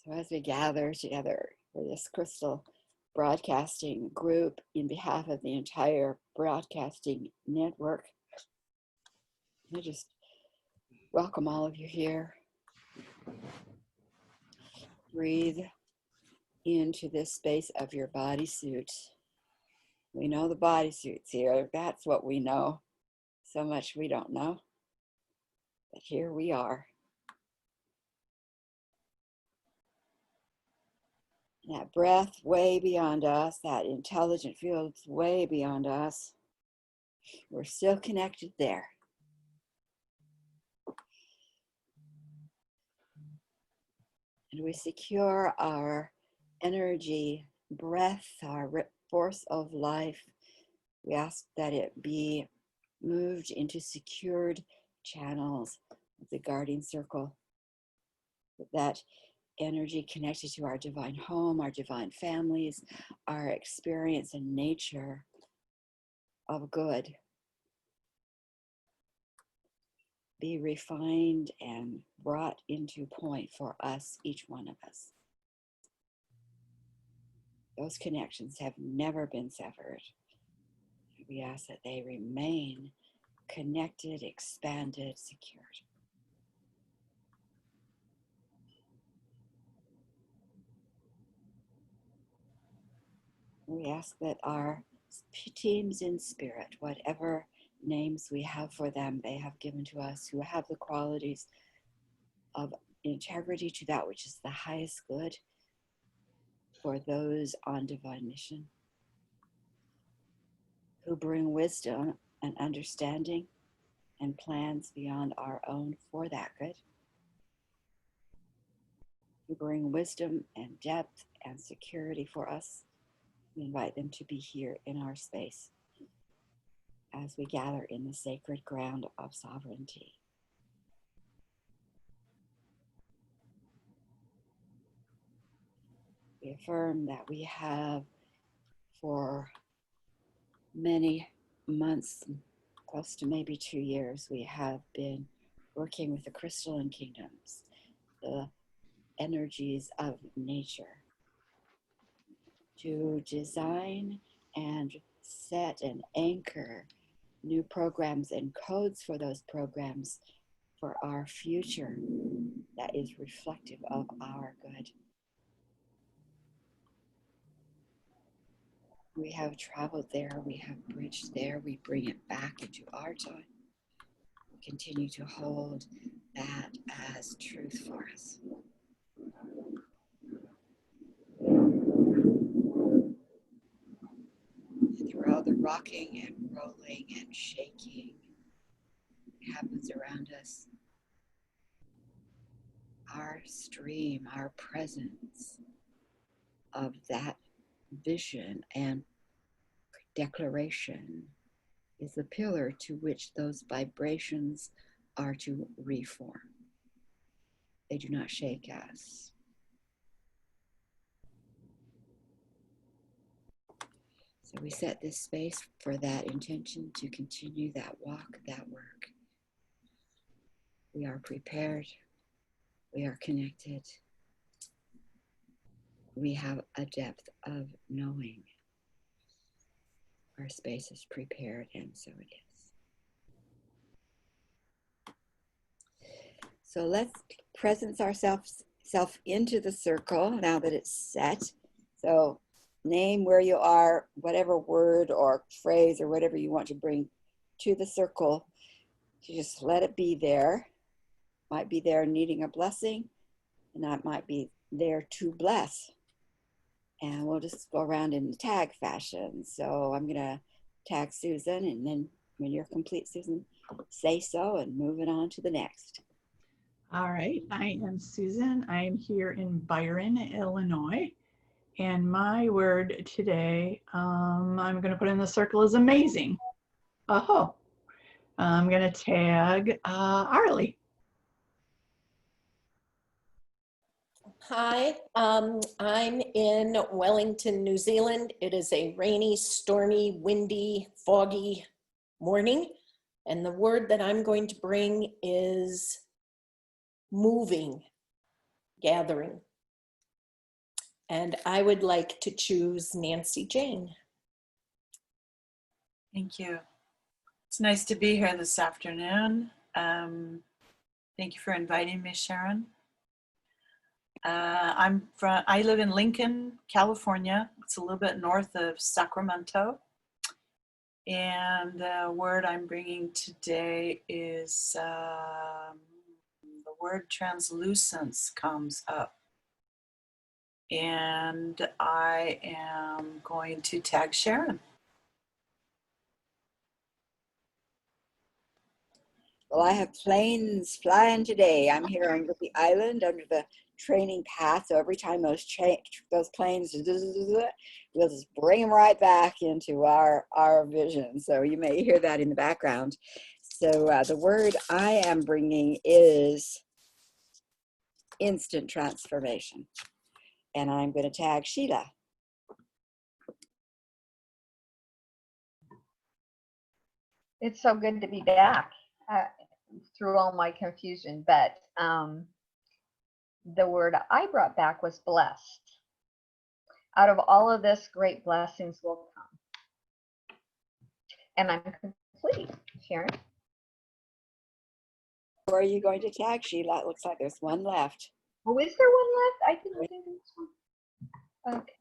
So as we gather together for this crystal broadcasting group in behalf of the entire broadcasting network, I just welcome all of you here. Breathe into this space of your bodysuit. We know the bodysuit's here. That's what we know. So much we don't know. But here we are. That breath way beyond us, that intelligent field way beyond us. We're still connected there. And we secure our energy, breath, our force of life. We ask that it be moved into secured channels of the guardian circle. That energy connected to our divine home, our divine families, our experience in nature of good. Be refined and brought into point for us, each one of us. Those connections have never been severed. We ask that they remain connected, expanded, secured. We ask that our teams in spirit, whatever names we have for them, they have given to us, who have the qualities of integrity to that which is the highest good for those on divine mission, who bring wisdom and understanding and plans beyond our own for that good, who bring wisdom and depth and security for us. We invite them to be here in our space as we gather in the sacred ground of sovereignty. We affirm that we have, for many months, close to maybe 2 years, we have been working with the crystalline kingdoms, the energies of nature, to design and set and anchor new programs and codes for those programs for our future that is reflective of our good. We have traveled there, we have bridged there, we bring it back into our time. We continue to hold that as truth for us. Through all the rocking and rolling and shaking that happens around us, our stream, our presence of that vision and declaration is the pillar to which those vibrations are to reform. They do not shake us. So we set this space for that intention to continue that walk, that work. We are prepared. We are connected. We have a depth of knowing. Our space is prepared, and so it is. So let's presence ourselves into the circle now that it's set. So name where you are, whatever word or phrase or whatever you want to bring to the circle. You just let it be there. Might be there needing a blessing, and that might be there to bless. And we'll just go around in the tag fashion. So I'm gonna tag Susan, and then when you're complete, Susan, say so and move it on to the next. All right, I am Susan. I am here in Byron, Illinois. And my word today, I'm gonna put in the circle is amazing. Oh, I'm gonna tag Arlie. Hi, I'm in Wellington, New Zealand. It is a rainy, stormy, windy, foggy morning. And the word that I'm going to bring is moving, gathering. And I would like to choose Nancy Jane. Thank you. It's nice to be here this afternoon. Thank you for inviting me, Sharon. I live in Lincoln, California. It's a little bit north of Sacramento. And the word I'm bringing today is the word translucence comes up. And I am going to tag Sharon. Well, I have planes flying today. I'm here on the island under the training path. So every time those planes, we'll just bring them right back into our vision. So you may hear that in the background. So the word I am bringing is instant transformation. And I'm going to tag Sheila. It's so good to be back through all my confusion, but the word I brought back was blessed. Out of all of this, great blessings will come. And I'm complete, Sharon. Who are you going to tag, Sheila? It looks like there's one left. Oh, is there one left? I didn't do this one. Okay.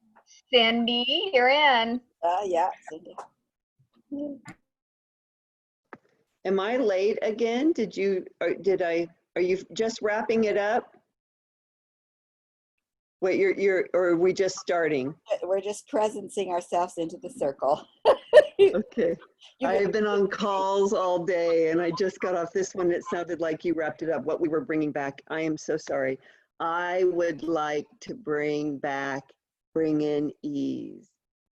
Cindy, you're in. Yeah, Cindy. Am I late again? Are you just wrapping it up? Wait, or are we just starting? We're just presencing ourselves into the circle. Okay. I have been on calls all day and I just got off this one. It sounded like you wrapped it up, what we were bringing back. I am so sorry. I would like to bring in ease.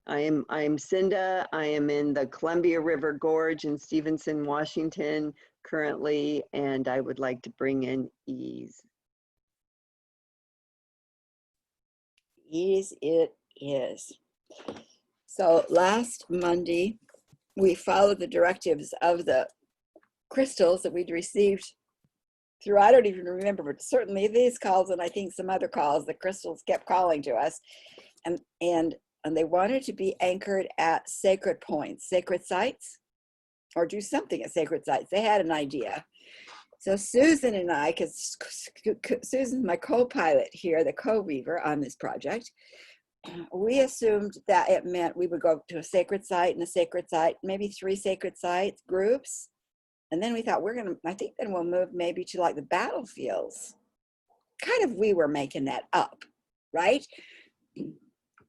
I am Cinda. I am in the Columbia River Gorge in Stevenson, Washington currently, and I would like to bring in ease. Ease it is. So last Monday, we followed the directives of the crystals that we'd received through, I don't even remember, but certainly these calls and I think some other calls, the crystals kept calling to us. And they wanted to be anchored at sacred points, sacred sites, or do something at sacred sites. They had an idea. So Susan and I, because Susan's my co-pilot here, the co-weaver on this project, we assumed that it meant we would go to a sacred site and a sacred site, maybe 3 sacred sites, groups. And then we thought I think then we'll move maybe to like the battlefields. Kind of we were making that up, right?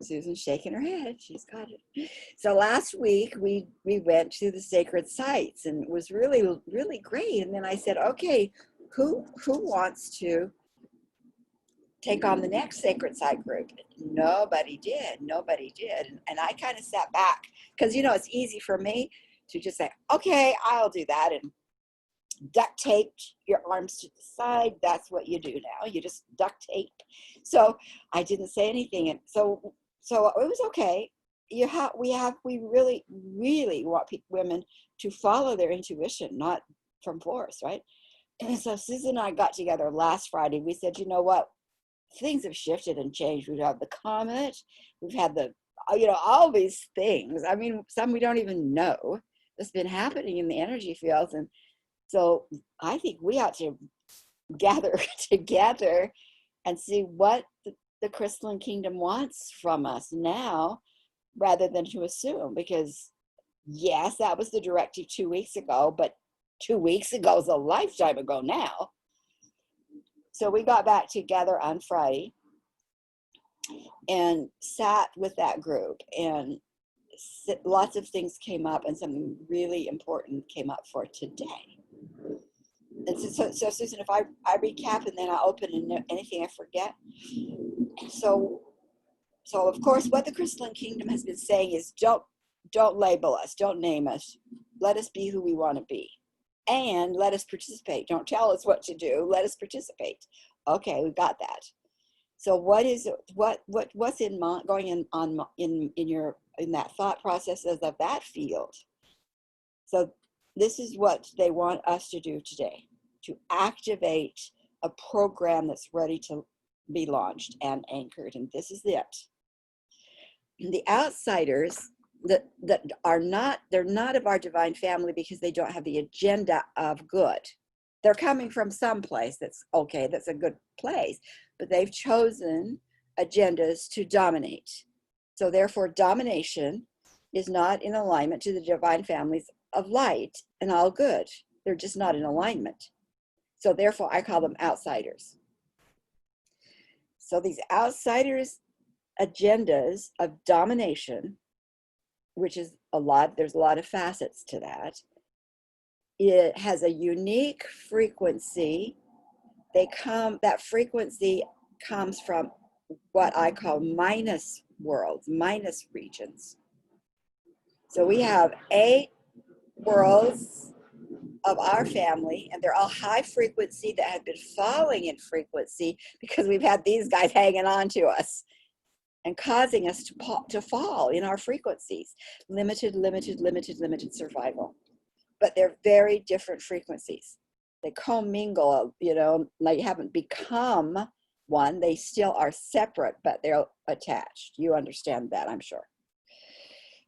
Susan's shaking her head. She's got it. So last week we went to the sacred sites and it was really, really great. And then I said, okay, who wants to take on the next sacred site group? Nobody did. And I kind of sat back because, it's easy for me to just say, okay, I'll do that. And duct taped your arms to the side. That's what you do now. You just duct tape. So I didn't say anything. And so it was okay. We really, really want women to follow their intuition, not from force, right? And so Susan and I got together last Friday. We said, you know what? Things have shifted and changed. We've had the comet. We've had all these things. I mean, some we don't even know that's been happening in the energy fields. And so I think we ought to gather together and see what the crystalline kingdom wants from us now rather than to assume, because yes, that was the directive 2 weeks ago, but 2 weeks ago is a lifetime ago now. So we got back together on Friday and sat with that group, and lots of things came up and something really important came up for today. And so Susan, if I recap and then I'll open and anything I forget. So of course, what the crystalline kingdom has been saying is don't label us, don't name us. Let us be who we want to be. And let us participate. Don't tell us what to do. Let us participate. Okay, we got that. So what's going on in that thought processes of that field? So this is what they want us to do today, to activate a program that's ready to be launched and anchored. And this is it. The outsiders that are not, they're not of our divine family because they don't have the agenda of good. They're coming from some place that's okay, that's a good place, but they've chosen agendas to dominate. So therefore, domination is not in alignment to the divine families of light and all good. They're just not in alignment. So therefore, I call them outsiders. So these outsiders' agendas of domination, which is a lot, there's a lot of facets to that. It has a unique frequency. That frequency comes from what I call minus worlds, minus regions. So we have 8 worlds of our family, and they're all high frequency that have been falling in frequency because we've had these guys hanging on to us and causing us to fall in our frequencies. Limited survival. But they're very different frequencies. They commingle, they haven't become one. They still are separate, but they're attached. You understand that, I'm sure.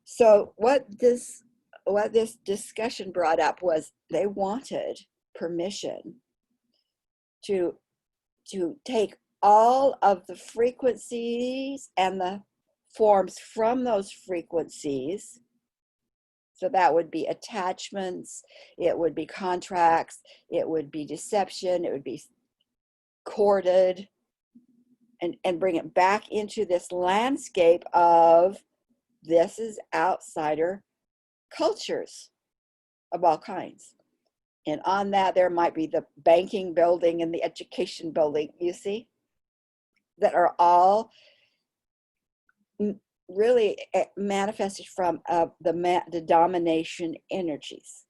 So what this discussion brought up was they wanted permission to take all of the frequencies and the forms from those frequencies. So that would be attachments, it would be contracts, it would be deception, it would be courted, and bring it back into this landscape of this is outsider cultures of all kinds. And on that, there might be the banking building and the education building, you see, that are all really manifested from the domination energies.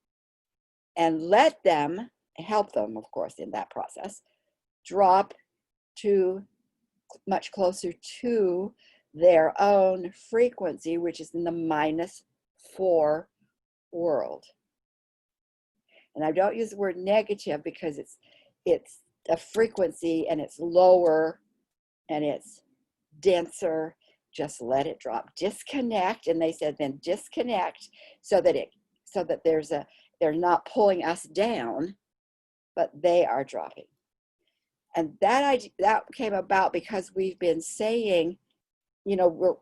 And let them, help them, of course, in that process, drop to much closer to their own frequency, which is in the -4 world. And I don't use the word negative because it's a frequency and it's lower and it's denser. Just let it drop. Disconnect. And they said then disconnect so that they're not pulling us down, but they are dropping. And that came about because we've been saying, we're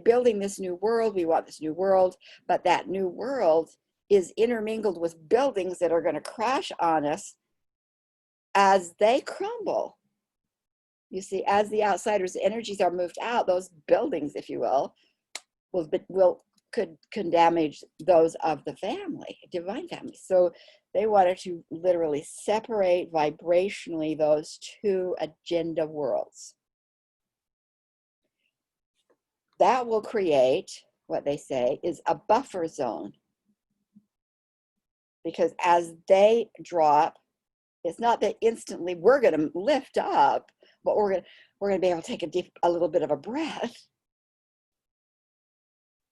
building this new world. We want this new world, but that new world is intermingled with buildings that are going to crash on us as they crumble. You see, as the outsiders' energies are moved out, those buildings, if you will could damage those of the family, divine family. So they wanted to literally separate vibrationally those 2 agenda worlds. That will create what they say is a buffer zone. Because as they drop, it's not that instantly we're going to lift up, but we're going to be able to take a little bit of a breath.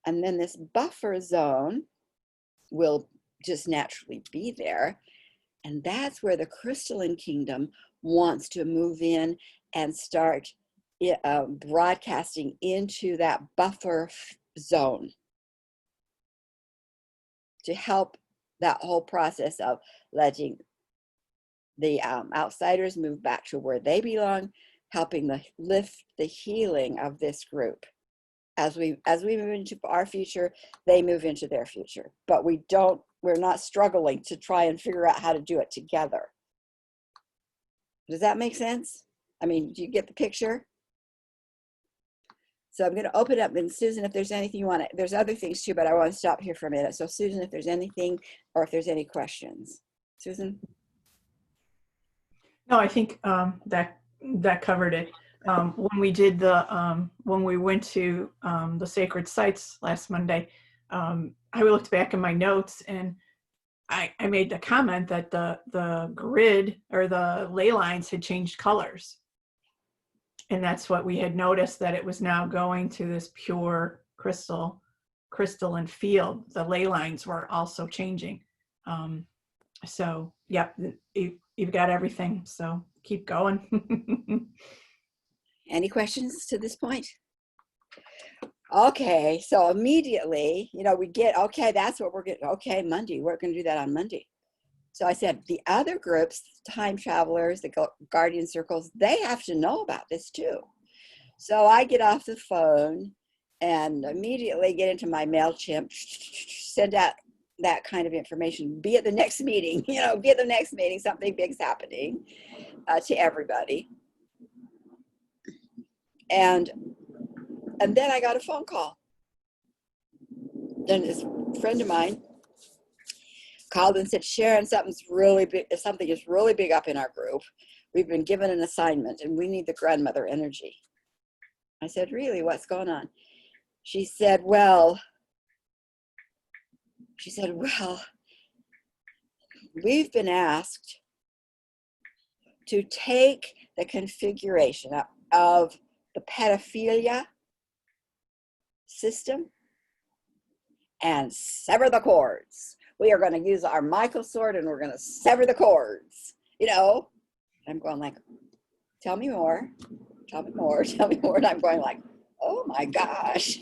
And then this buffer zone will just naturally be there. And that's where the crystalline kingdom wants to move in and start broadcasting into that buffer zone to help that whole process of letting the outsiders move back to where they belong, helping lift the healing of this group. As we move into our future, they move into their future. But we're not struggling to try and figure out how to do it together. Does that make sense? I mean, do you get the picture? So I'm going to open up, and Susan, if there's anything you want to, there's other things too, but I want to stop here for a minute. So Susan, if there's anything, or if there's any questions. Susan? No, I think that covered it. When we did when we went to the sacred sites last Monday, I looked back in my notes and I made the comment that the grid or the ley lines had changed colors. And that's what we had noticed, that it was now going to this pure crystalline field. The ley lines were also changing. So, yep, you've got everything. So keep going. Any questions to this point? Okay, so immediately, we get, okay, that's what we're getting. Okay, Monday, we're going to do that on Monday. So I said, the other groups, time travelers, the guardian circles, they have to know about this too. So I get off the phone and immediately get into my MailChimp, send out that kind of information, be at the next meeting, be at the next meeting, something big's happening to everybody. And then I got a phone call. Then this friend of mine called and said, Sharon, something is really big up in our group. We've been given an assignment and we need the grandmother energy. I said, really, what's going on? She said, well, we've been asked to take the configuration of the pedophilia system and sever the cords. We are going to use our Michael sword and we're going to sever the cords. I'm going like, tell me more. And I'm going like, oh my gosh.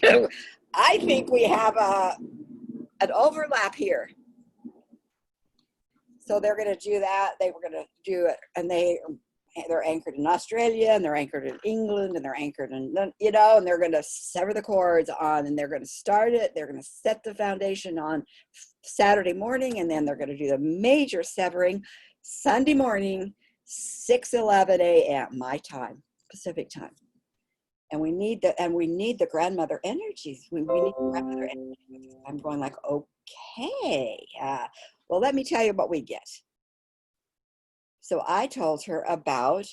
I think we have an overlap here. So they're going to do that. They were going to do it. And they're anchored in Australia and they're anchored in England and they're anchored in, and they're going to sever the cords on, and they're going to start it. They're going to set the foundation on Saturday morning, and then they're going to do the major severing Sunday morning, 6:11 a.m. my time, Pacific time. And we need the grandmother energies. We need the grandmother energies. I'm going like, okay. Well, let me tell you what we get. So I told her about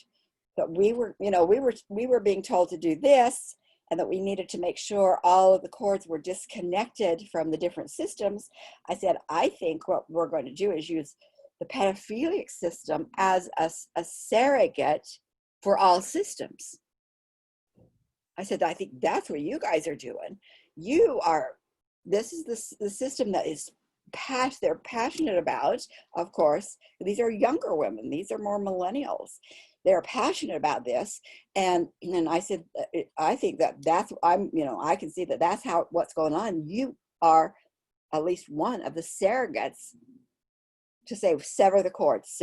that we were being told to do this, and that we needed to make sure all of the cords were disconnected from the different systems. I said, I think what we're going to do is use the pedophilic system as a surrogate for all systems. I said, I think that's what you guys are doing. This is the system that is they're passionate about, of course. These are younger women. These are more millennials. They're passionate about this. And I said, I think I can see that's what's going on. You are at least one of the surrogates to say, sever the cords.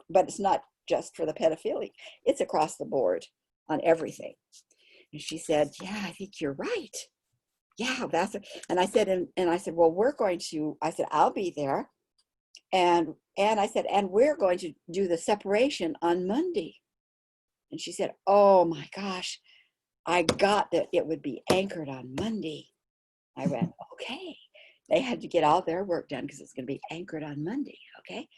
But it's not just for the pedophilic. It's across the board on everything. And she said, yeah, I think you're right. Yeah, and I said, well, I'll be there. And I said, and we're going to do the separation on Monday. And she said, oh my gosh, I got that it would be anchored on Monday. I went, okay. They had to get all their work done because it's going to be anchored on Monday. Okay.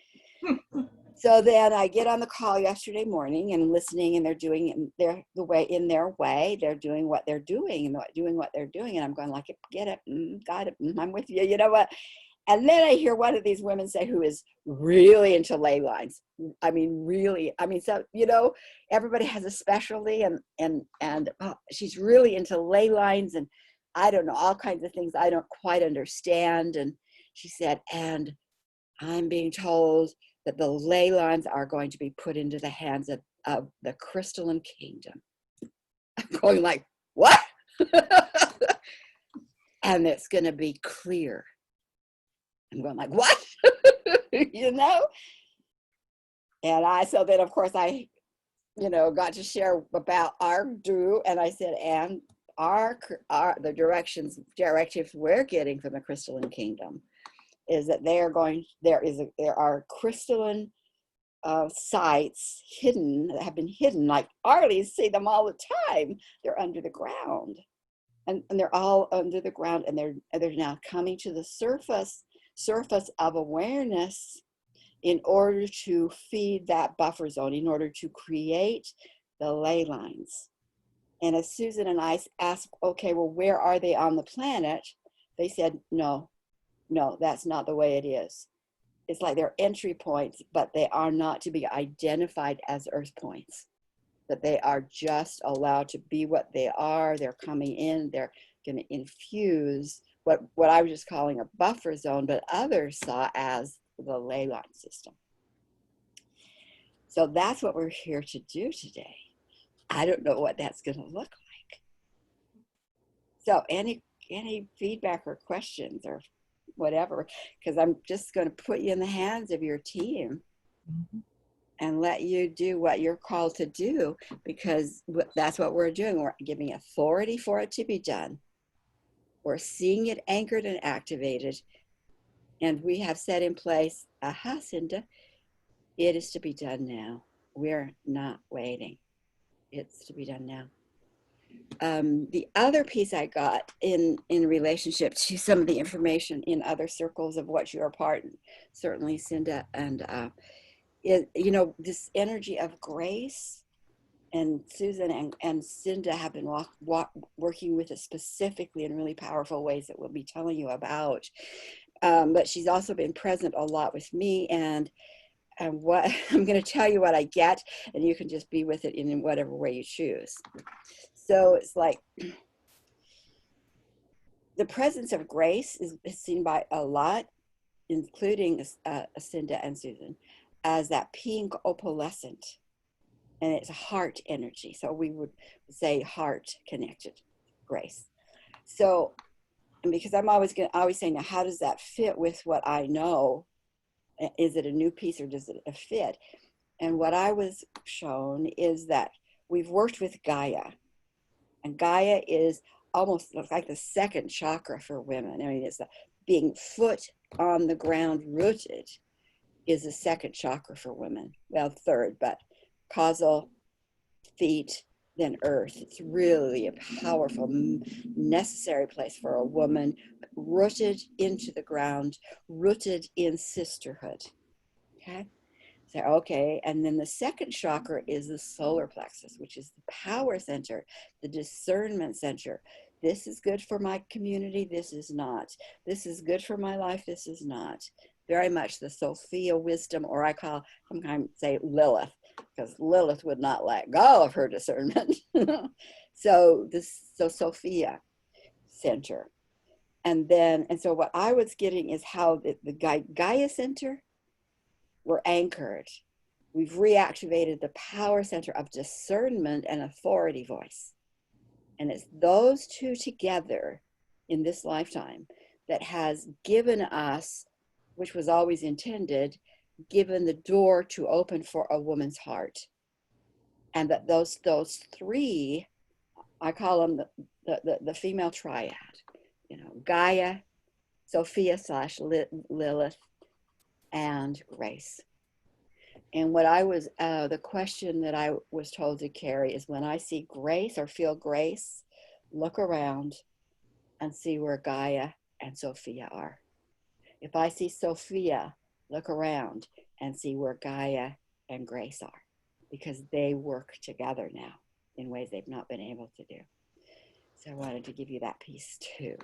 So then I get on the call yesterday morning and listening, and they're doing it in their way. They're doing what they're doing and I'm going like, get it, got it, I'm with you. You know what? And then I hear one of these women say, who is really into ley lines. So everybody has a specialty, and she's really into ley lines, and I don't know, all kinds of things I don't quite understand. And she said, and I'm being told that the ley lines are going to be put into the hands of the crystalline kingdom. I'm going like, what? And it's going to be clear. I'm going like, what? And so then of course I, got to share about our do, and I said, and the directives we're getting from the crystalline kingdom is that there are crystalline sites that have been hidden, like Arlie's see them all the time. They're under the ground, and they're all under the ground, and they're now coming to the surface of awareness in order to feed that buffer zone, in order to create the ley lines. And as Susan and I asked, okay, well, where are they on the planet? They said, no, that's not the way it is. It's like they're entry points, but they are not to be identified as earth points. That they are just allowed to be what they are. They're coming in, they're going to infuse what I was just calling a buffer zone, but others saw as the ley line system. So that's what we're here to do today. I don't know what that's going to look like. So any feedback or questions or whatever, because I'm just going to put you in the hands of your team and let you do what you're called to do, because that's what we're doing. We're giving authority for it to be done. We're seeing it anchored and activated. And we have set in place, aha, Cinda, it is to be done now. We're not waiting. It's to be done now. The other piece I got in relationship to some of the information in other circles of what you are part, certainly Cinda, and is, you know, this energy of grace, and Susan and Cinda have been working with it specifically in really powerful ways that we'll be telling you about. But she's also been present a lot with me, and what I'm going to tell you what I get, and you can just be with it in whatever way you choose. So it's like the presence of grace is seen by a lot, including Cinda and Susan, as that pink opalescent, and it's heart energy. So we would say heart connected grace. So, and because I'm always saying, now how does that fit with what I know? Is it a new piece or does it fit? And what I was shown is that we've worked with Gaia, and Gaia is almost like the second chakra for women. I mean, it's being foot on the ground rooted is the second chakra for women. Well, third, but causal, feet, then earth. It's really a powerful, necessary place for a woman, rooted into the ground, rooted in sisterhood. Okay. So, okay. And then the second chakra is the solar plexus, which is the power center, the discernment center. This is good for my community. This is not. This is good for my life. This is not. Very much the Sophia wisdom, or I sometimes say Lilith, because Lilith would not let go of her discernment. So Sophia center. And so what I was getting is how the Gaia center, we're anchored. We've reactivated the power center of discernment and authority voice. And it's those two together in this lifetime that has given us, which was always intended, given the door to open for a woman's heart. And that those three, I call them the female triad, you know, Gaia, Sophia / Lilith, and grace. And what the question that I was told to carry is, when I see grace or feel grace, look around and see where Gaia and Sophia are. If I see Sophia, look around and see where Gaia and grace are, because they work together now in ways they've not been able to do. So I wanted to give you that piece too.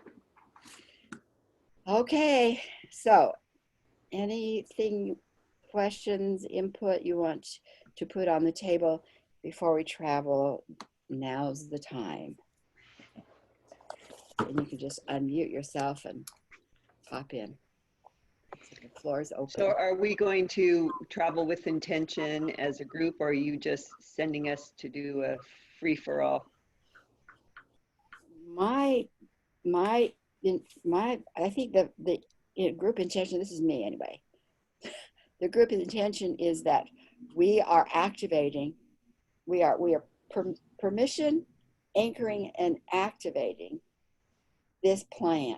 Okay, so anything, questions, input you want to put on the table before we travel? Now's the time. And you can just unmute yourself and pop in. So the floor is open. So are we going to travel with intention as a group, or are you just sending us to do a free-for-all? I think the group intention, this is me anyway, the group intention is that we are activating, we are permission, anchoring, and activating this plan.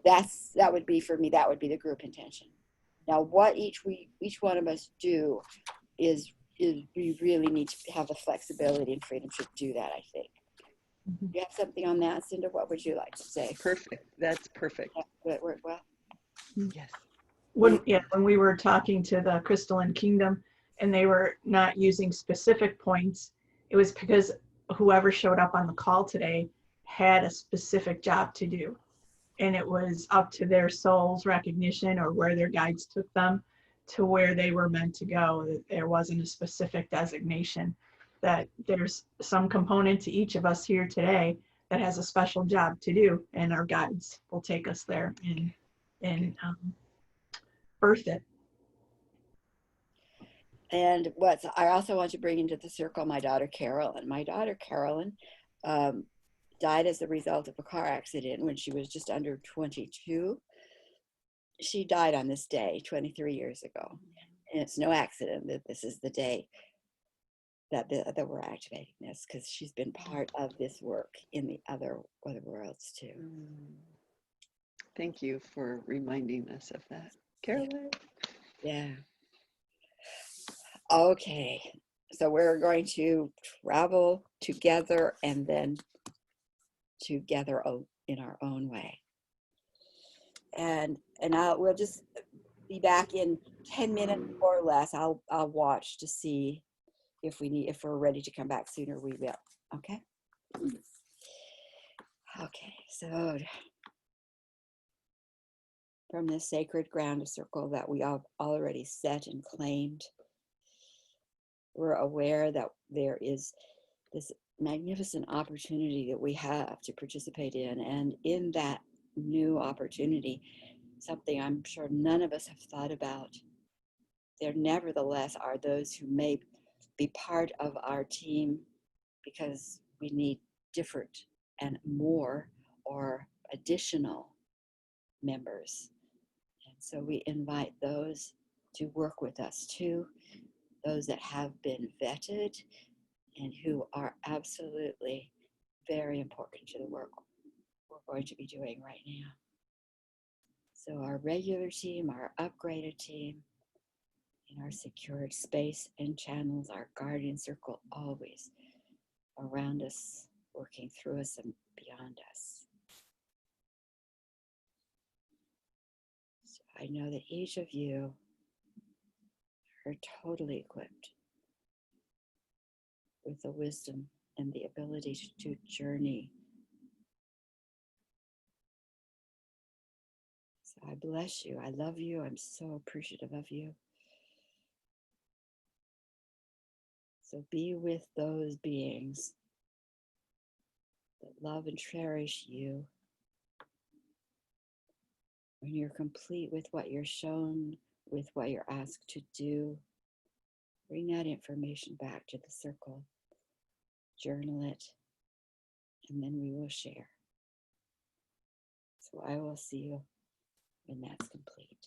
That would be, for me, that would be the group intention. Now, what each one of us do is we really need to have the flexibility and freedom to do that, I think. Do you have something on that, Cinda? What would you like to say? Perfect. That's perfect. Yeah, that worked well. Yes. When we were talking to the Crystalline Kingdom and they were not using specific points, it was because whoever showed up on the call today had a specific job to do. And it was up to their soul's recognition or where their guides took them to where they were meant to go. There wasn't a specific designation, that there's some component to each of us here today that has a special job to do, and our guides will take us there and birth it. And I also want to bring into the circle my daughter Carolyn. My daughter Carolyn died as a result of a car accident when she was just under 22. She died on this day 23 years ago. And it's no accident that this is the day that we're activating this, because she's been part of this work in the other worlds too. Thank you for reminding us of that, Caroline. Yeah. Okay. So we're going to travel together and then together in our own way. And we'll just be back in 10 minutes or less. I'll watch to see if we're ready to come back sooner. We will. Okay. Okay. So from this sacred ground, a circle that we have already set and claimed, we're aware that there is this magnificent opportunity that we have to participate in. And in that new opportunity, something I'm sure none of us have thought about, there nevertheless are those who may be part of our team because we need different and more or additional members. And so we invite those to work with us too, those that have been vetted and who are absolutely very important to the work we're going to be doing right now. So our regular team, our upgraded team, in our secured space and channels, our guardian circle always around us, working through us and beyond us. So I know that each of you are totally equipped with the wisdom and the ability to journey. So I bless you. I love you. I'm so appreciative of you. So be with those beings that love and cherish you. When you're complete with what you're shown, with what you're asked to do, bring that information back to the circle, journal it, and then we will share. So I will see you when that's complete.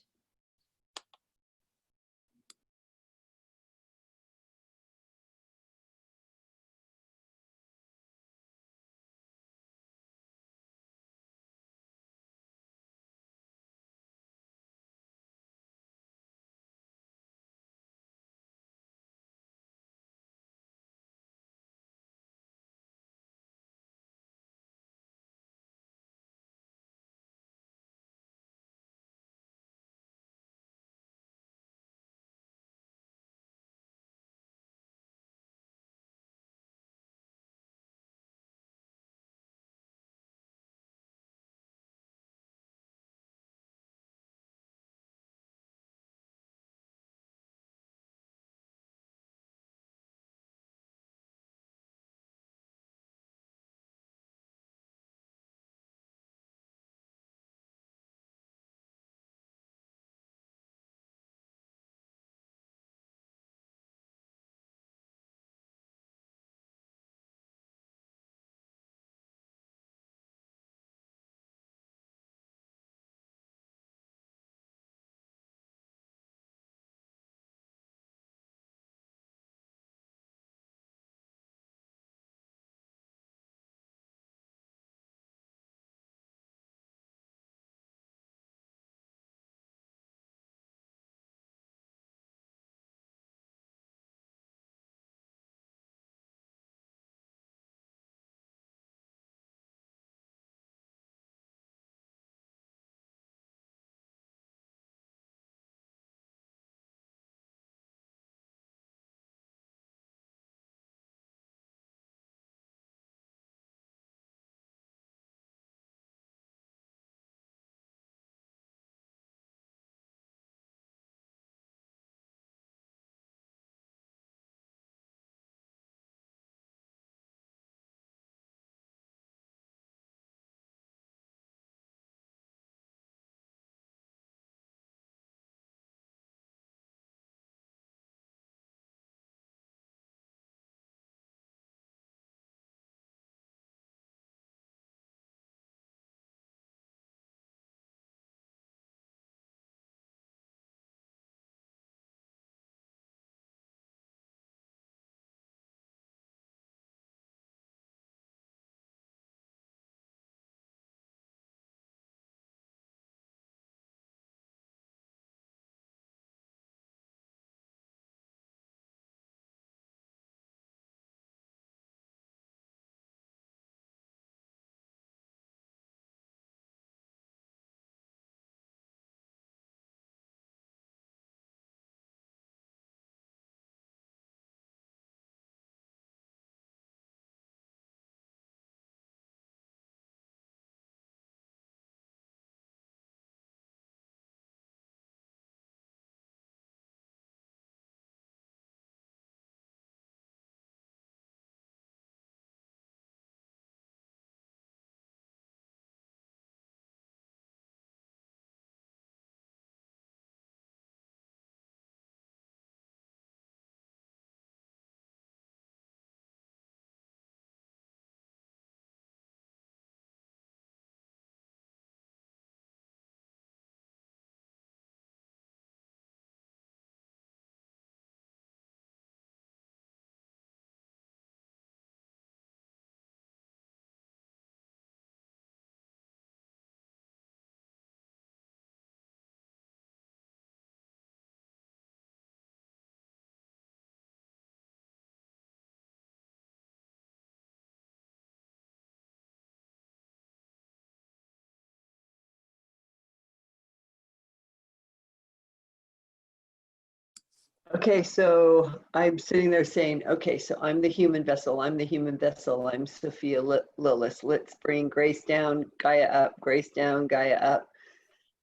Okay, so I'm sitting there saying, okay, so I'm the human vessel. I'm the human vessel. I'm Sophia Lillis. Let's bring Grace down, Gaia up, Grace down, Gaia up.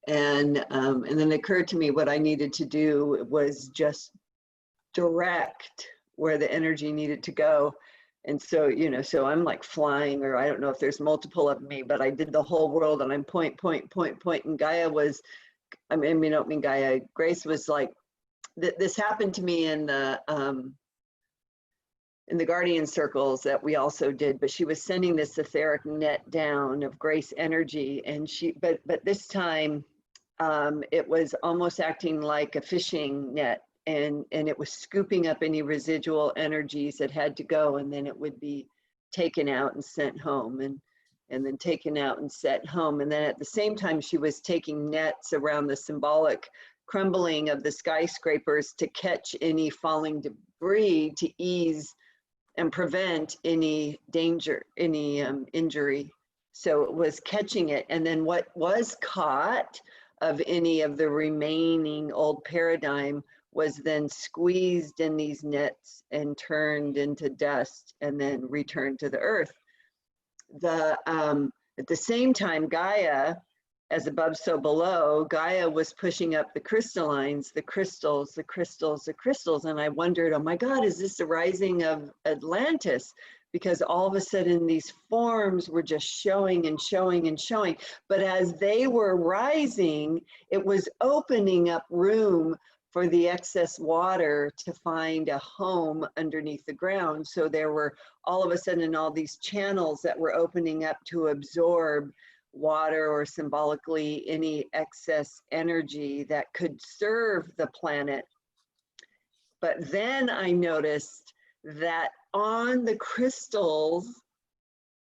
And then it occurred to me what I needed to do was just direct where the energy needed to go. And so, you know, so I'm like flying, or I don't know if there's multiple of me, but I did the whole world and I'm point, and Gaia was, I don't mean Gaia, Grace was like, this happened to me in the guardian circles that we also did, but she was sending this etheric net down of Grace energy, and but this time it was almost acting like a fishing net, and it was scooping up any residual energies that had to go, and then it would be taken out and sent home, and then taken out and sent home. And then at the same time, she was taking nets around the symbolic crumbling of the skyscrapers to catch any falling debris to ease and prevent any danger, any injury. So it was catching it. And then what was caught of any of the remaining old paradigm was then squeezed in these nets and turned into dust and then returned to the earth. At the same time, Gaia, as above, so below, Gaia was pushing up the crystallines, the crystals. And I wondered, oh my God, is this the rising of Atlantis? Because all of a sudden these forms were just showing and showing and showing. But as they were rising, it was opening up room for the excess water to find a home underneath the ground. So there were all of a sudden all these channels that were opening up to absorb water, or symbolically any excess energy that could serve the planet. But then I noticed that on the crystals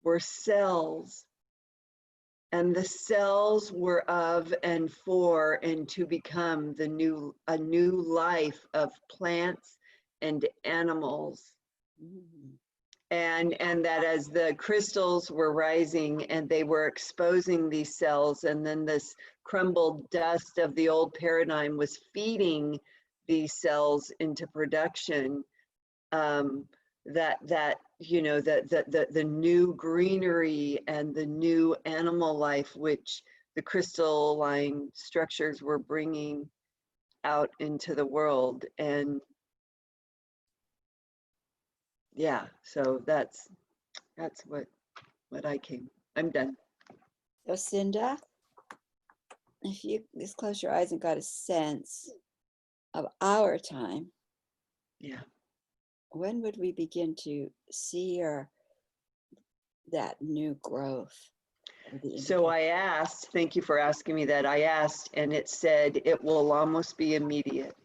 were cells, and the cells were of and for and to become a new life of plants and animals. And that as the crystals were rising and they were exposing these cells, and then this crumbled dust of the old paradigm was feeding these cells into production, that you know, the new greenery and the new animal life which the crystalline structures were bringing out into the world. And yeah, so that's what I came. I'm done. So Cinda, if you just close your eyes and got a sense of our time, Yeah. when would we begin to see that new growth? So I asked, thank you for asking me that. I asked, and it said it will almost be immediate.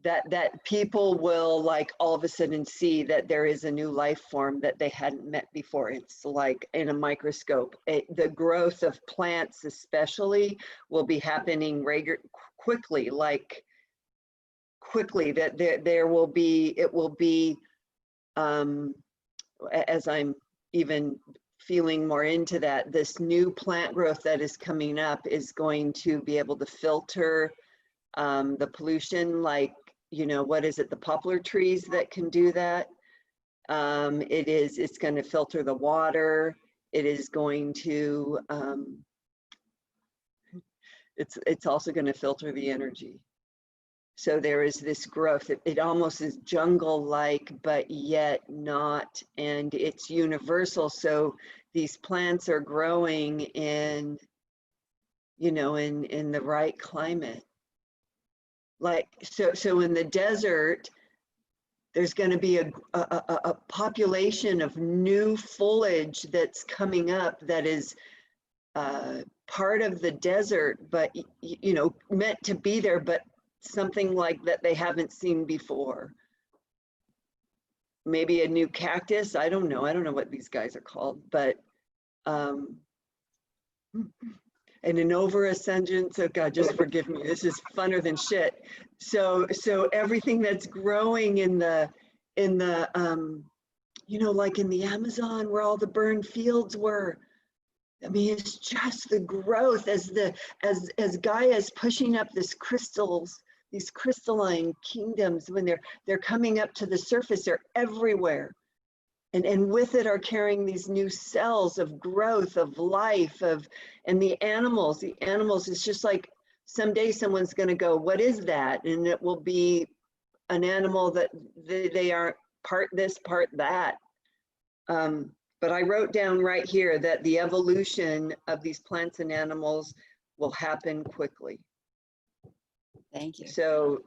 That people will like all of a sudden see that there is a new life form that they hadn't met before. It's like in a microscope. The growth of plants especially will be happening quickly, that there will be, it will be, as I'm even feeling more into that, this new plant growth that is coming up is going to be able to filter the pollution, like, you know, what is it, the poplar trees that can do that? It's going to filter the water. It is going to, it's also going to filter the energy. So there is this growth. It almost is jungle-like, but yet not, and it's universal. So these plants are growing in, you know, in the right climate. Like, so in the desert, there's going to be a population of new foliage that's coming up that is part of the desert, but, you know, meant to be there, but something like that they haven't seen before. Maybe a new cactus. I don't know what these guys are called, but and an over-ascendance, oh God, just forgive me, this is funner than shit. So everything that's growing in the you know, like in the Amazon where all the burned fields were. I mean, it's just the growth as Gaia is pushing up this crystals, these crystalline kingdoms, when they're coming up to the surface, they're everywhere. And with it are carrying these new cells of growth, of life, and the animals is just like someday someone's going to go, what is that? And it will be an animal that they are part this, part that. But I wrote down right here that the evolution of these plants and animals will happen quickly. Thank you. So,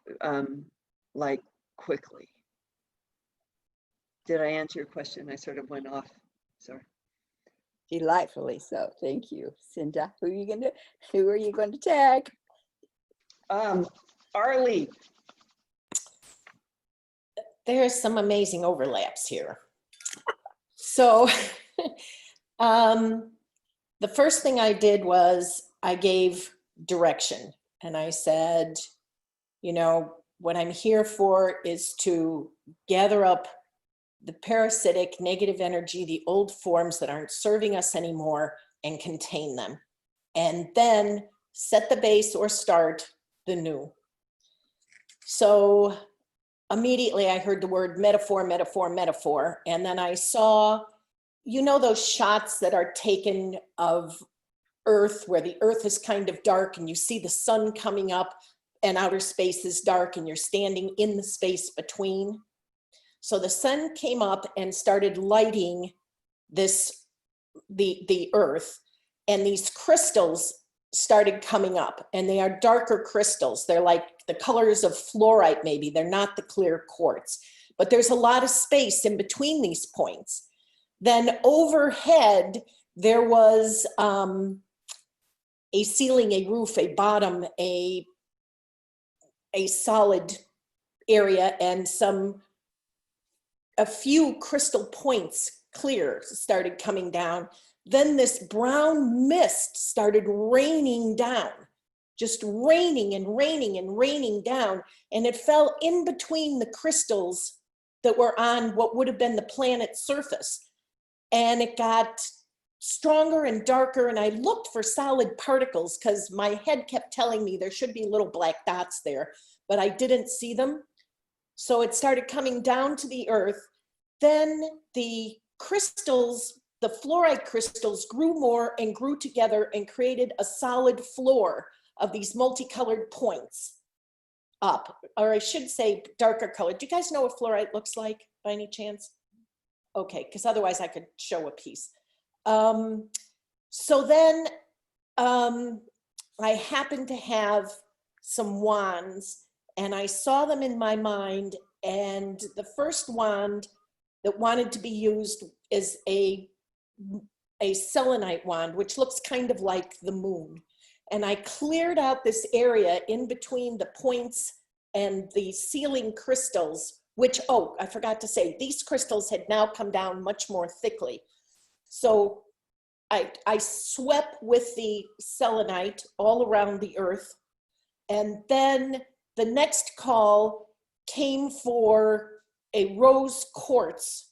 like quickly. Did I answer your question? I sort of went off. Sorry. Delightfully so. Thank you, Cinda. Who are you going to tag? Arlie. There's some amazing overlaps here. So the first thing I did was I gave direction, and I said, you know, what I'm here for is to gather up the parasitic negative energy, the old forms that aren't serving us anymore, and contain them. And then set the base or start the new. So immediately I heard the word metaphor, metaphor, metaphor. And then I saw, you know, those shots that are taken of Earth where the Earth is kind of dark and you see the sun coming up and outer space is dark and you're standing in the space between. So the sun came up and started lighting the Earth, and these crystals started coming up, and they are darker crystals. They're like the colors of fluorite, maybe. They're not the clear quartz, but there's a lot of space in between these points. Then overhead, there was a ceiling, a roof, a bottom, a solid area, and a few crystal points clear started coming down. Then this brown mist started raining down, just raining and raining and raining down. And it fell in between the crystals that were on what would have been the planet's surface. And it got stronger and darker. And I looked for solid particles because my head kept telling me there should be little black dots there, but I didn't see them. So it started coming down to the Earth. Then the crystals, the fluorite crystals, grew more and grew together and created a solid floor of these multicolored points up, or I should say darker colored. Do you guys know what fluorite looks like by any chance? Okay, because otherwise I could show a piece. So then I happened to have some wands, and I saw them in my mind, and the first wand that wanted to be used is a selenite wand, which looks kind of like the moon. And I cleared out this area in between the points and the ceiling crystals, which, oh, I forgot to say, these crystals had now come down much more thickly. So I swept with the selenite all around the Earth. And then the next call came for a rose quartz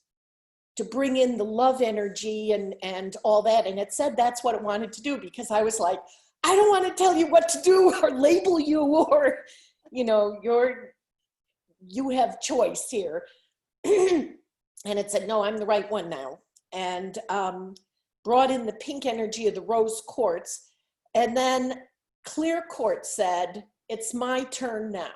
to bring in the love energy and all that. And it said that's what it wanted to do, because I was like, I don't want to tell you what to do or label you, or, you know, you have choice here. And it said, no, I'm the right one now. And brought in the pink energy of the rose quartz. And then clear quartz said, it's my turn now.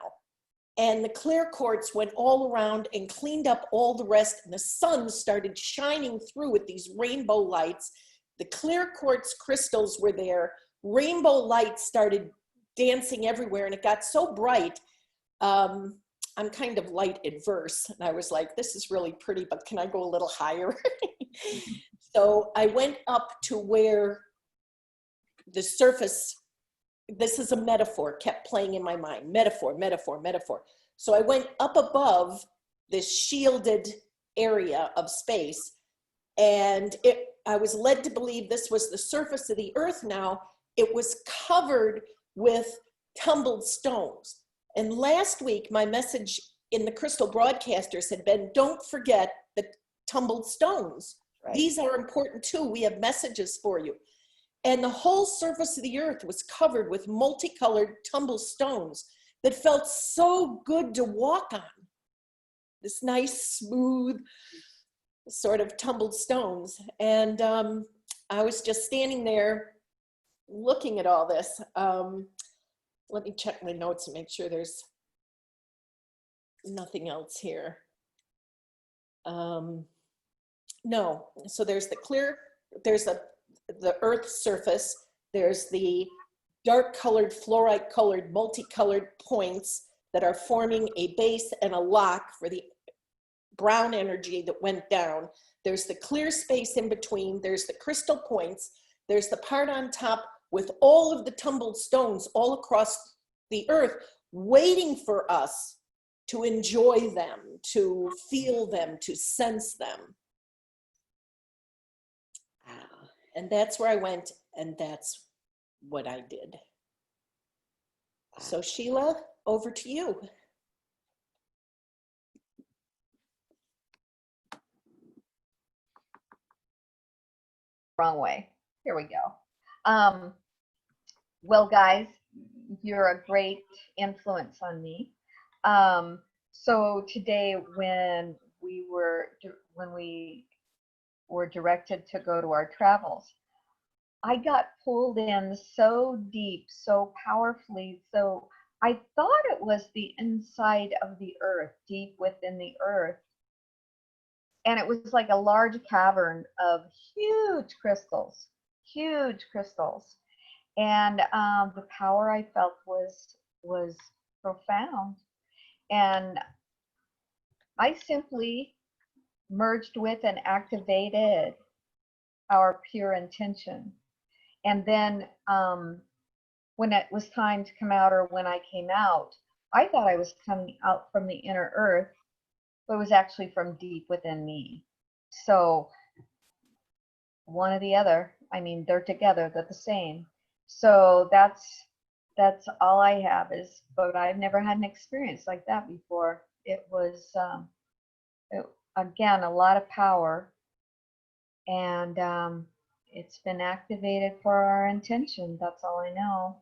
And the clear quartz went all around and cleaned up all the rest, and the sun started shining through with these rainbow lights. The clear quartz crystals were there. Rainbow lights started dancing everywhere, and it got so bright. I'm kind of light adverse, and I was like, this is really pretty, but can I go a little higher? So I went up to where the surface, this is a metaphor, kept playing in my mind. Metaphor, metaphor, metaphor. So I went up above this shielded area of space, and I was led to believe this was the surface of the Earth now. It was covered with tumbled stones. And last week, my message in the Crystal Broadcasters had been, don't forget the tumbled stones. Right. These are important too. We have messages for you. And the whole surface of the Earth was covered with multicolored tumble stones that felt so good to walk on. This nice, smooth, sort of tumbled stones. And I was just standing there looking at all this. Let me check my notes and make sure there's nothing else here. No, so there's the clear, there's the earth's surface, there's the dark colored, fluorite colored, multicolored points that are forming a base and a lock for the brown energy that went down. There's the clear space in between, there's the crystal points, there's the part on top with all of the tumbled stones all across the earth waiting for us to enjoy them, to feel them, to sense them. And that's where I went, and that's what I did. So Sheila, over to you. Wrong way. Here we go. Well, guys, you're a great influence on me. So today, when we were directed to go to our travels, I got pulled in so deep, so powerfully. So I thought it was the inside of the earth, deep within the earth. And it was like a large cavern of huge crystals. And the power I felt was profound. And I simply merged with and activated our pure intention. And then when it was time to come out, or when I came out, I thought I was coming out from the inner earth, but it was actually from deep within me. So one or the other, I mean, they're together, they're the same. So that's all I have is, but I've never had an experience like that before. It was, again, a lot of power, and it's been activated for our intention. That's all I know.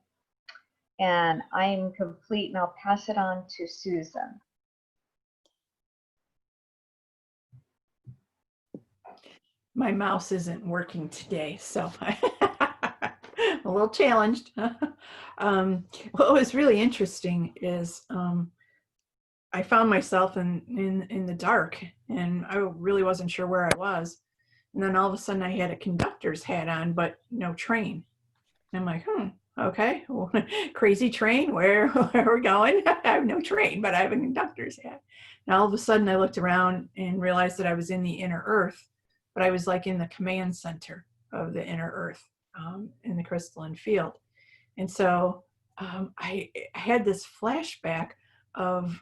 And I'm complete, and I'll pass it on to Susan. My mouse isn't working today, so I'm a little challenged. What was really interesting is I found myself in the dark, and I really wasn't sure where I was. And then all of a sudden I had a conductor's hat on, but no train. And I'm like, okay, crazy train, where are we going? I have no train, but I have a conductor's hat. And all of a sudden I looked around and realized that I was in the inner earth, but I was like in the command center of the inner earth, in the crystalline field. And so I had this flashback of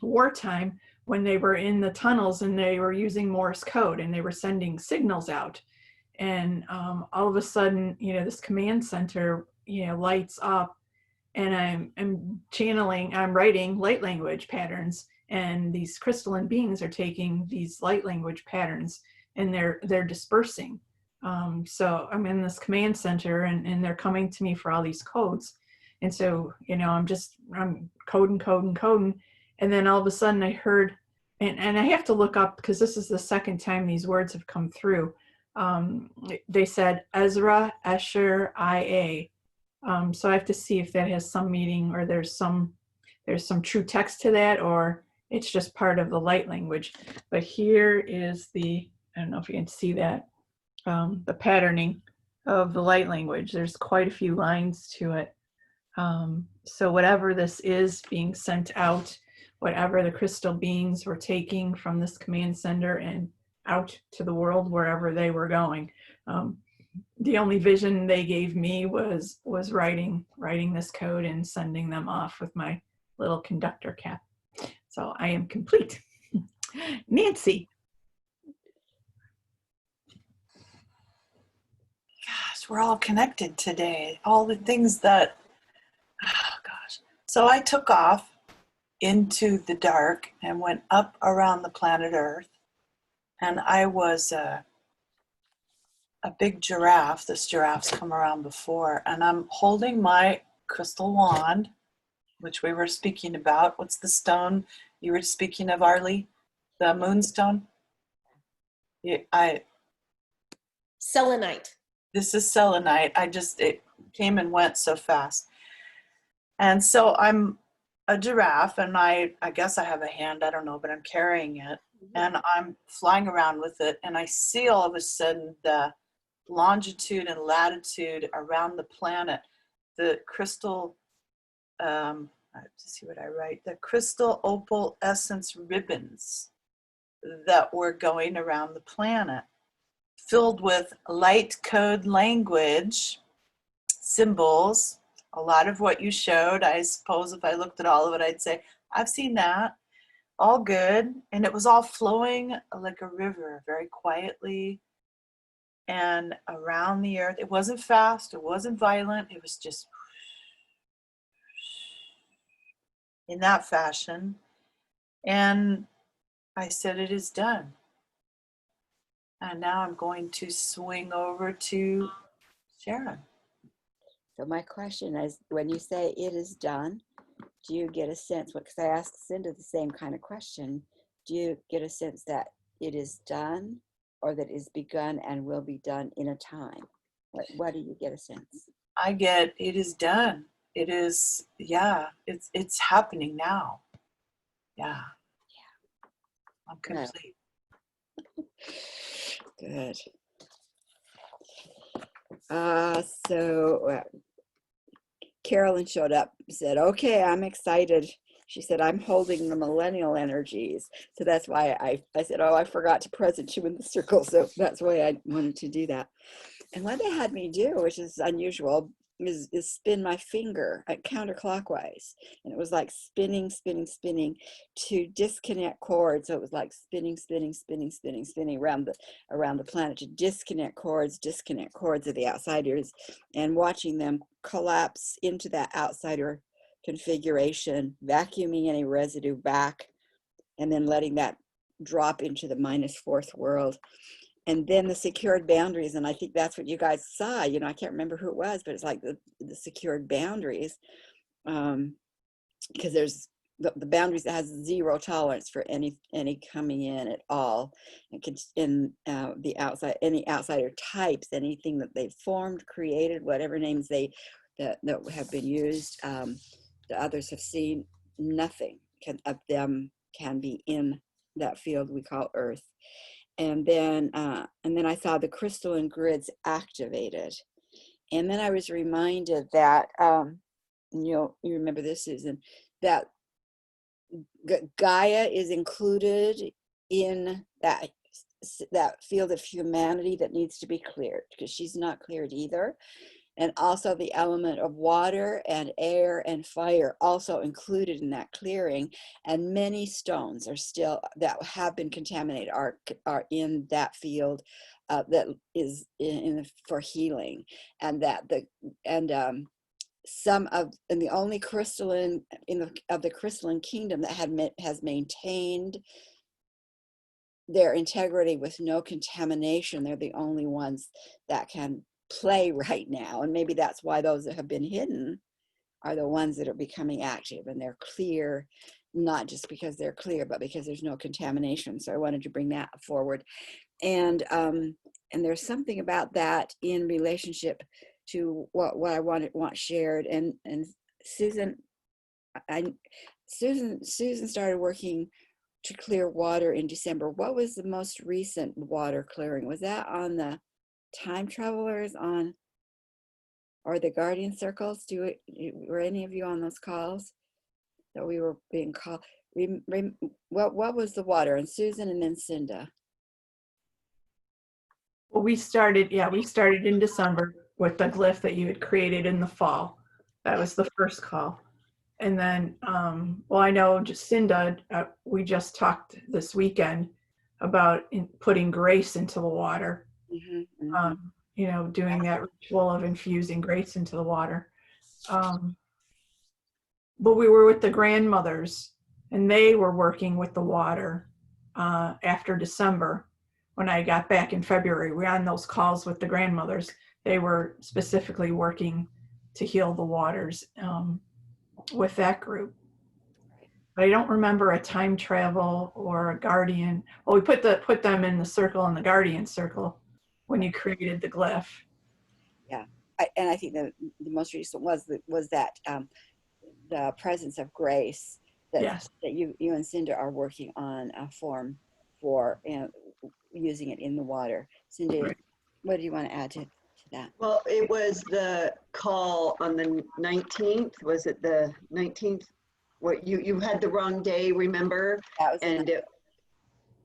wartime, when they were in the tunnels and they were using Morse code and they were sending signals out. And all of a sudden, this command center, lights up, and I'm writing light language patterns, and these crystalline beings are taking these light language patterns and they're dispersing. So I'm in this command center, and they're coming to me for all these codes. And so, I'm coding. And then all of a sudden I heard, and I have to look up because this is the second time these words have come through. They said Ezra, Escher, IA. So I have to see if that has some meaning, or there's some true text to that, or it's just part of the light language. But here is I don't know if you can see that, the patterning of the light language. There's quite a few lines to it. So whatever this is being sent out, whatever the crystal beings were taking from this command center and out to the world, wherever they were going. The only vision they gave me was writing this code and sending them off with my little conductor cap. So I am complete. Nancy. Gosh, we're all connected today. All the things that, So I took off into the dark and went up around the planet Earth. And I was a big giraffe. This giraffe's come around before. And I'm holding my crystal wand. which we were speaking about. What's the stone you were speaking of, Arlie? The moonstone? Yeah, Selenite. this is selenite. It came and went so fast. And so I'm a giraffe, and I guess I have a hand, I don't know, but I'm carrying it. And I'm flying around with it, and I see all of a sudden the longitude and latitude around the planet, the crystal, I have to see what I write, the crystal opal essence ribbons that were going around the planet, filled with light code language, symbols, a lot of what you showed. I suppose if I looked at all of it, I'd say, I've seen that. All good. And it was all flowing like a river, very quietly and around the earth. It wasn't fast, it wasn't violent, it was just in that fashion. And I said, it is done. And now I'm going to swing over to Sharon. So my question is, when you say it is done, do you get a sense, because I asked Cinda the same kind of question, do you get a sense that it is done, or that it is begun and will be done in a time? What do you get a sense? I get it is done. It is, yeah, it's happening now. Yeah. I'm complete. Good. So Carolyn showed up, said, okay, I'm excited. She said, I'm holding the millennial energies. So that's why I said, oh, I forgot to present you in the circle. So that's why I wanted to do that. And what they had me do, which is unusual, is spin my finger counterclockwise. And it was like spinning, spinning, spinning to disconnect cords. So it was like spinning, spinning, spinning, spinning, spinning around the planet to disconnect cords of the outsiders, and watching them collapse into that outsider configuration, vacuuming any residue back, and then letting that drop into the -4th world. And then the secured boundaries, and I think that's what you guys saw. You know, I can't remember who it was, but it's like the secured boundaries, because there's the boundaries that has 0 tolerance for any coming in at all. It could in the outside, any outsider types, anything that they've formed, created, whatever names that have been used. The others have seen, nothing of them can be in that field we call Earth. And then I saw the crystalline grids activated. And then I was reminded that, you remember this, Susan, that Gaia is included in that field of humanity that needs to be cleared, because she's not cleared either. And also the element of water and air and fire also included in that clearing. And many stones are still, that have been contaminated, are in that field that is for healing. And and the only crystalline of the crystalline kingdom that has maintained their integrity with no contamination, they're the only ones that can play right now. And maybe that's why those that have been hidden are the ones that are becoming active, and they're clear, not just because they're clear, but because there's no contamination. So I wanted to bring that forward. And there's something about that in relationship to what I want shared. And Susan started working to clear water in December. What was the most recent water clearing? Was that on the time travelers or the guardian circles? Were any of you on those calls that we were being called? What was the water? And Susan, and then Cinda. Well, we started in December with the glyph that you had created in the fall. That was the first call. And then, well, I know Jacinda, we just talked this weekend about putting grace into the water. Mm-hmm, mm-hmm. Doing that ritual of infusing grace into the water. But we were with the grandmothers, and they were working with the water after December. When I got back in February, we were on those calls with the grandmothers. They were specifically working to heal the waters. with that group. But I don't remember a time travel or a guardian. Well, we put them in the circle, in the guardian circle, when you created the glyph. Yeah, and I think the most recent was that the presence of grace that Yes. that you and Cinda are working on a form for, using it in the water. Cinda, Right. what do you want to add to that? Well, it was the call on the 19th. Was it the 19th? What you had the wrong day, remember? That was And it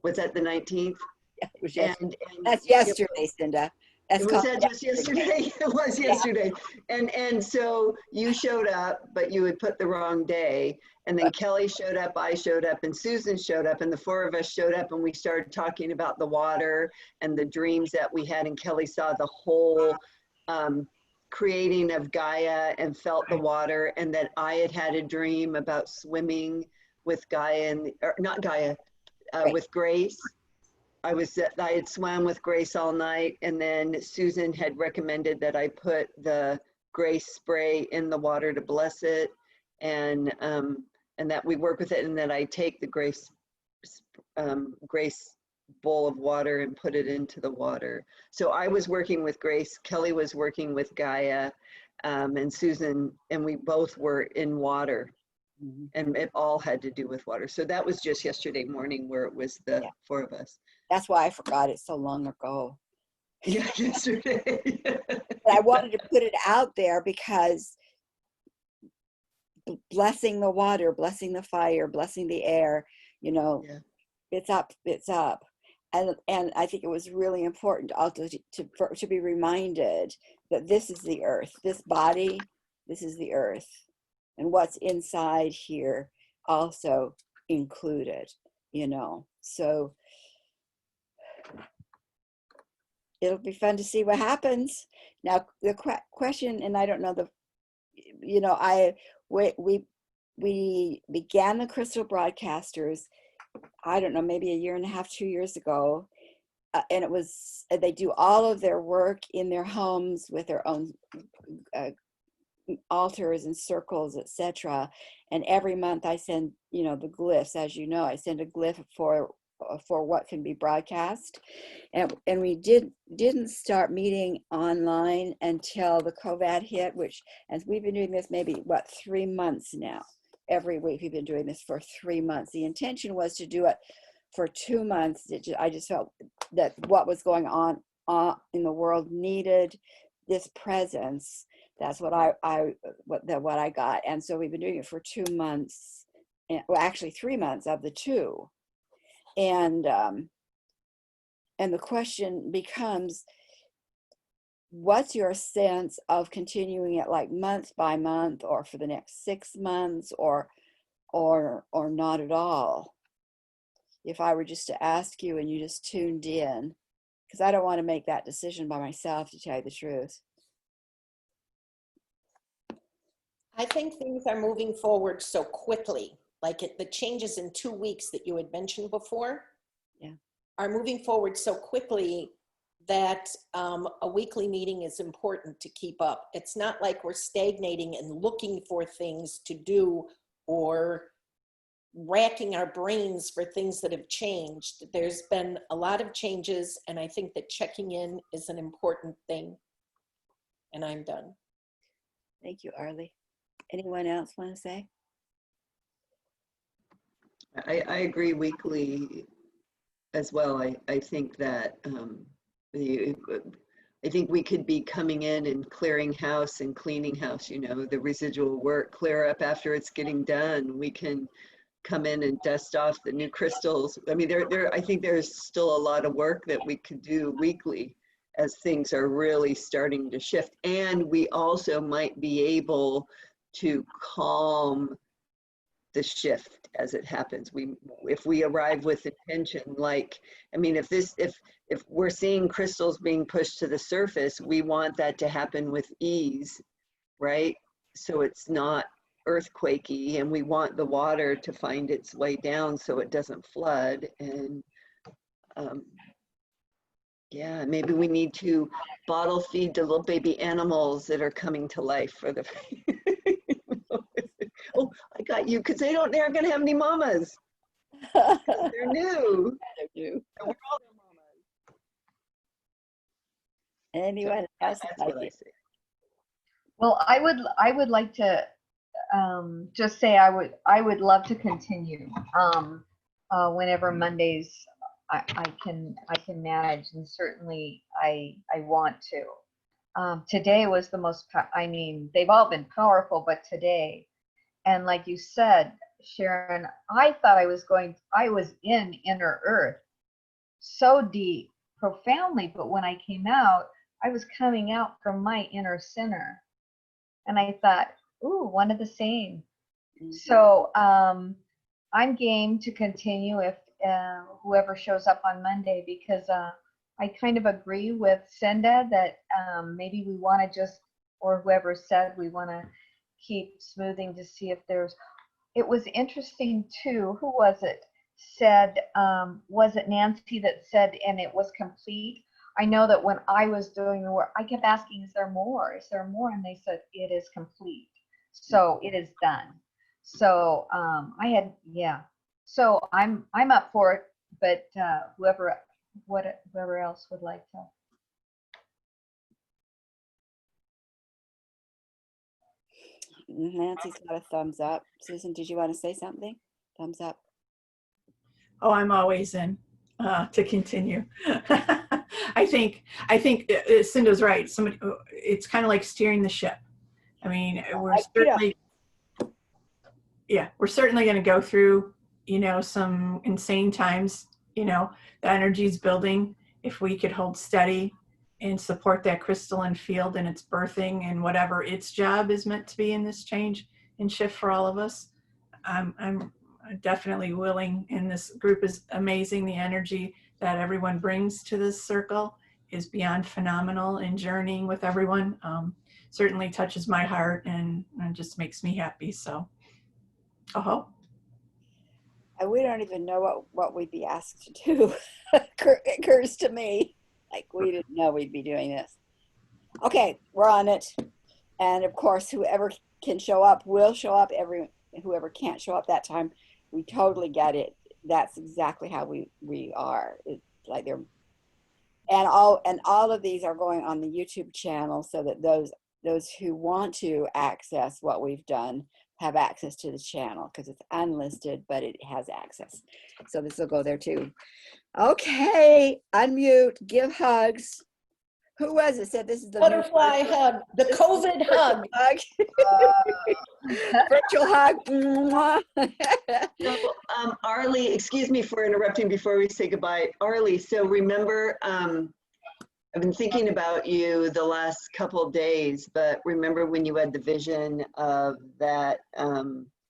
was that the 19th? yeah, it was And that's yesterday, Cinda. That's was called that just yesterday? It was yesterday. And so you showed up, but you had put the wrong day. And then Kelly showed up, I showed up, and Susan showed up, and the four of us showed up, and we started talking about the water and the dreams that we had. And Kelly saw the whole creating of Gaia and felt the water, and that I had a dream about swimming with Gaia, and or not Gaia, with Grace. I had swam with Grace all night, and then Susan had recommended that I put the Grace spray in the water to bless it, and that we work with it, and that I take the Grace bowl of water and put it into the water. So I was working with Grace, Kelly was working with Gaia, and Susan, and we both were in water. Mhm. And it all had to do with water. So that was just yesterday morning, where it was the four of us. That's why I forgot it so long ago. Yeah, yesterday. But I wanted to put it out there because blessing the water, blessing the fire, blessing the air, Yeah. it's up. And I think it was really important also to be reminded that this is the earth, this body, this is the earth. And what's inside here also included, So it'll be fun to see what happens. Now, the question, and I don't know we began the Crystal Broadcasters, I don't know, maybe a year and a half, 2 years ago. And they do all of their work in their homes with their own altars and circles, etc. And every month I send, the glyphs, as you know, I send a glyph for what can be broadcast. And we didn't start meeting online until the COVID hit, which, as we've been doing this maybe 3 months now. Every week we've been doing this for 3 months. The intention was to do it for 2 months. I just felt that what was going on in the world needed this presence. That's what I got. And so we've been doing it for 2 months, well, actually 3 months of the 2. And the question becomes, what's your sense of continuing it like month by month, or for the next 6 months, or not at all? If I were just to ask you and you just tuned in, because I don't want to make that decision by myself, to tell you the truth. I think things are moving forward so quickly, like the changes in 2 weeks that you had mentioned before are moving forward so quickly that a weekly meeting is important to keep up. It's not like we're stagnating and looking for things to do or racking our brains for things that have changed. There's been a lot of changes, and I think that checking in is an important thing. And I'm done. Thank you, Arlie. Anyone else want to say? I agree weekly as well. I think that I think we could be coming in and clearing house and cleaning house, the residual work, clear up after it's getting done. We can come in and dust off the new crystals. I mean, I think there's still a lot of work that we could do weekly as things are really starting to shift. And we also might be able to calm the shift as it happens. If we arrive with intention, if we're seeing crystals being pushed to the surface, we want that to happen with ease, right? So it's not earthquakey, and we want the water to find its way down so it doesn't flood. And maybe we need to bottle feed the little baby animals that are coming to life for the Oh, I got you, because they aren't going to have any mamas. They're new. And we're all their mamas. Anyone else That's like what I it? say. Well, I would like to just say I would love to continue whenever Mondays I can manage, and certainly I want to. Today was the most. I mean, they've all been powerful, but today, and like you said, Sharon, I thought I was in inner Earth, so deep, profoundly, but when I came out, I was coming out from my inner center. And I thought, ooh, one of the same. So I'm game to continue if whoever shows up on Monday, because I kind of agree with Senda that maybe we want to just, or whoever said we want to keep smoothing to see if there's, it was interesting too, who was it? Said, was it Nancy that said, and it was complete? I know that when I was doing the work, I kept asking, is there more? Is there more? And they said, it is complete. So it is done. So I had, yeah. So I'm up for it, but whoever else would like to. Nancy's got a thumbs up. Susan, did you want to say something? Thumbs up. Oh, I'm always in to continue. I think Cinda's right. Somebody, it's kind of like steering the ship. I mean, we're certainly going to go through, some insane times. The energy's building. If we could hold steady and support that crystalline field and its birthing and whatever its job is meant to be in this change and shift for all of us, I'm definitely willing. And this group is amazing. The energy that everyone brings to this circle is beyond phenomenal, and journeying with everyone certainly touches my heart and just makes me happy. So, We don't even know what we'd be asked to do. It occurs to me, like we didn't know we'd be doing this. Okay, we're on it. And of course, whoever can show up will show up. Whoever can't show up that time, we totally get it. That's exactly how we are. It's like they're, and all of these are going on the YouTube channel, so that those who want to access what we've done have access to the channel, because it's unlisted, but it has access. So this will go there too. Okay, unmute, give hugs. Who was it said this is the Butterfly hug, the COVID hug. Virtual hug. Mwah. So, Arlie, excuse me for interrupting before we say goodbye. Arlie, so remember, I've been thinking about you the last couple of days, but remember when you had the vision of that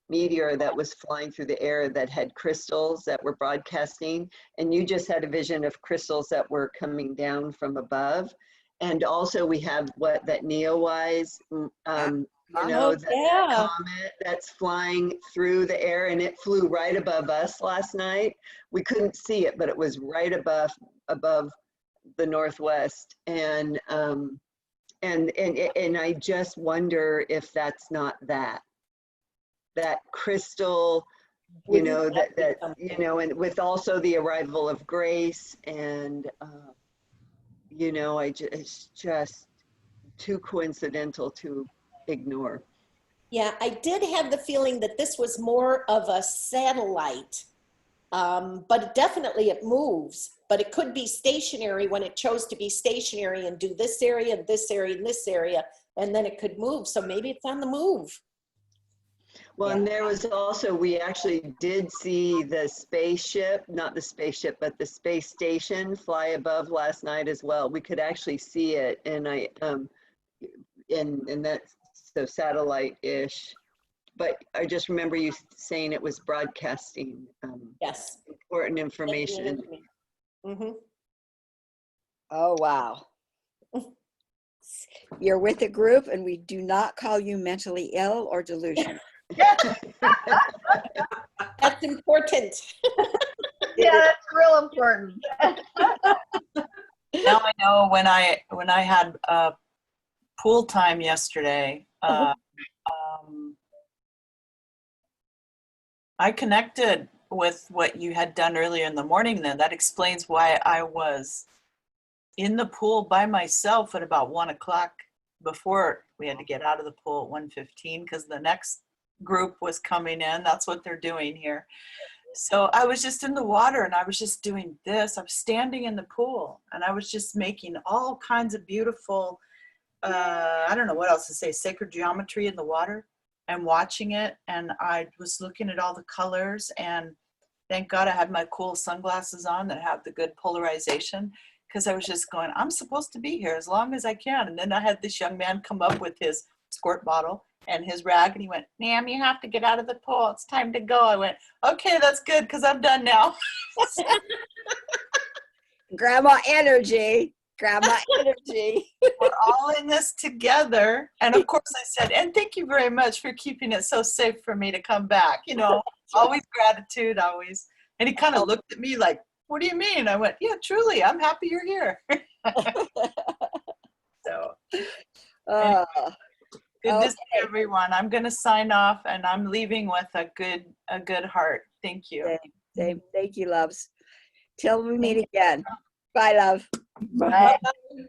meteor that was flying through the air that had crystals that were broadcasting, and you just had a vision of crystals that were coming down from above. And also we have that Neowise, that comet that's flying through the air, and it flew right above us last night. We couldn't see it, but it was right above the Northwest. And I just wonder if that's not that crystal, and with also the arrival of Grace, and it's just too coincidental to ignore. Yeah, I did have the feeling that this was more of a satellite, but definitely it moves. But it could be stationary when it chose to be stationary and do this area and this area and this area, and then it could move. So maybe it's on the move. Well, and there was also, we actually did see the spaceship, not the spaceship, but the space station fly above last night as well. We could actually see it, and and that's so satellite-ish. But I just remember you saying it was broadcasting Yes. important information. Mm-hmm. Oh, wow. You're with a group, and we do not call you mentally ill or delusional. That's important. Yeah, that's real important. Now I know when I had pool time yesterday, I connected with what you had done earlier in the morning then. That explains why I was in the pool by myself at about 1 o'clock before we had to get out of the pool at 1:15 because the next group was coming in. That's what they're doing here. So I was just in the water and I was just doing this. I was standing in the pool and I was just making all kinds of beautiful, I don't know what else to say, sacred geometry in the water and watching it. And I was looking at all the colors, and thank God I had my cool sunglasses on that have the good polarization, because I was just going, I'm supposed to be here as long as I can. And then I had this young man come up with his squirt bottle and his rag, and he went, ma'am, you have to get out of the pool. It's time to go. I went, okay, that's good, because I'm done now. Grandma energy. Grandma energy. We're all in this together. And of course I said, and thank you very much for keeping it so safe for me to come back. You know, always gratitude, always. And he kind of looked at me like, what do you mean? I went, yeah, truly, I'm happy you're here. So Oh, good to see okay. everyone. I'm going to sign off, and I'm leaving with a good heart. Thank you. Same. Thank you, loves. Till we meet again. Bye, love. Bye. Bye.